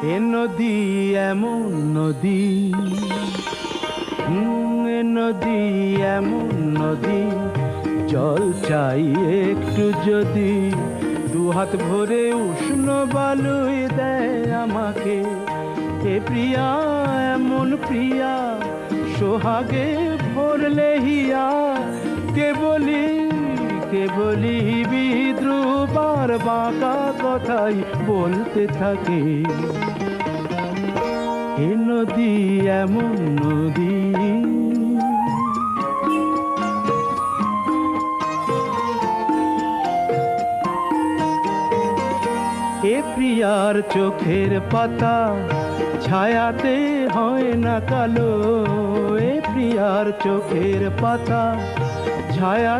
এ নদী এমন নদী, এ নদী এমন নদী, জল চাই একটু যদি, দুহাত ভরে উষ্ণ বালুই দেয় আমাকে। এ প্রিয়া এমন প্রিয়া, সোহাগে ভরলে হিয়া, কে বলি বিদ্রুপার বাঁকা কথাই বলতে থাকে। এ নদী এমন নদী। এ প্রিয়ার চোখের পাতা ছায়াতে হয় না কালো, এ প্রিয়ার চোখের পাতা ছায়া